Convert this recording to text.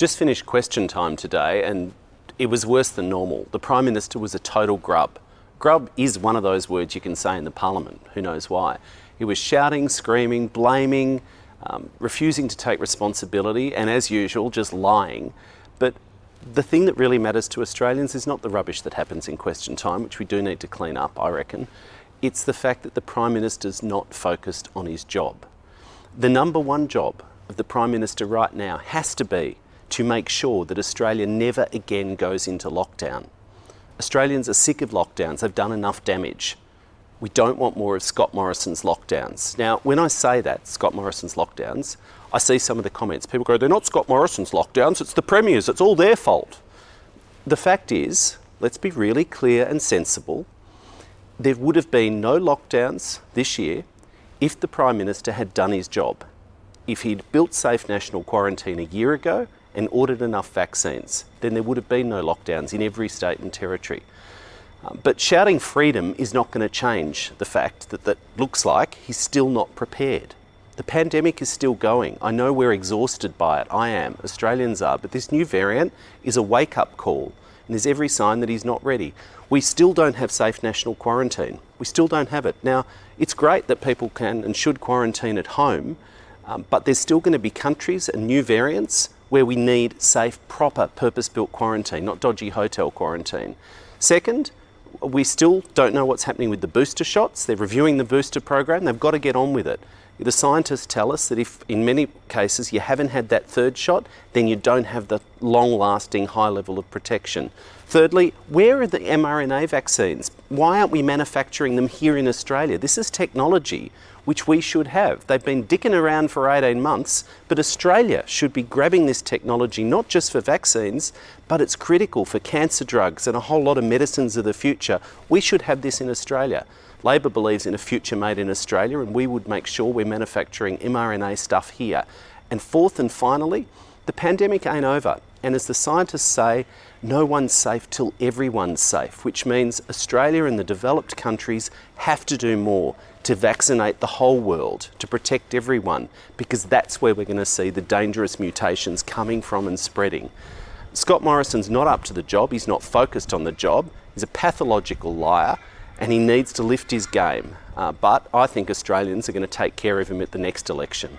just finished question time today and it was worse than normal. The Prime Minister was a total grub. Grub is one of those words you can say in the Parliament, who knows why. He was shouting, screaming, blaming, refusing to take responsibility and, as usual, just lying. But the thing that really matters to Australians is not the rubbish that happens in question time, which we do need to clean up, I reckon. It's the fact that the Prime Minister's not focused on his job. The number one job of the Prime Minister right now has to be to make sure that Australia never again goes into lockdown. Australians are sick of lockdowns. They've done enough damage. We don't want more of Scott Morrison's lockdowns. Now, when I say that, Scott Morrison's lockdowns, I see some of the comments. People go, they're not Scott Morrison's lockdowns, it's the Premier's, it's all their fault. The fact is, let's be really clear and sensible, there would have been no lockdowns this year if the Prime Minister had done his job. If he'd built safe national quarantine a year ago and ordered enough vaccines, then there would have been no lockdowns in every state and territory. But shouting freedom is not going to change the fact that that looks like he's still not prepared. The pandemic is still going. I know we're exhausted by it. I am. Australians are. But this new variant is a wake-up call. And there's every sign that he's not ready. We still don't have safe national quarantine. We still don't have it. Now, it's great that people can and should quarantine at home, but there's still going to be countries and new variants where we need safe, proper, purpose-built quarantine, not dodgy hotel quarantine. Second, we still don't know what's happening with the booster shots. They're reviewing the booster program. They've got to get on with it. The scientists tell us that if in many cases you haven't had that third shot, then you don't have the long-lasting high level of protection. Thirdly, where are the mRNA vaccines? Why aren't we manufacturing them here in Australia? This is technology which we should have. They've been dicking around for 18 months, but Australia should be grabbing this technology not just for vaccines, but it's critical for cancer drugs and a whole lot of medicines of the future. We should have this in Australia. Labor believes in a future made in Australia, and we would make sure we're manufacturing mRNA stuff here. And fourth and finally, the pandemic ain't over. And as the scientists say, no one's safe till everyone's safe, which means Australia and the developed countries have to do more to vaccinate the whole world, to protect everyone, because that's where we're going to see the dangerous mutations coming from and spreading. Scott Morrison's not up to the job. He's not focused on the job. He's a pathological liar, and he needs to lift his game. But I think Australians are going to take care of him at the next election.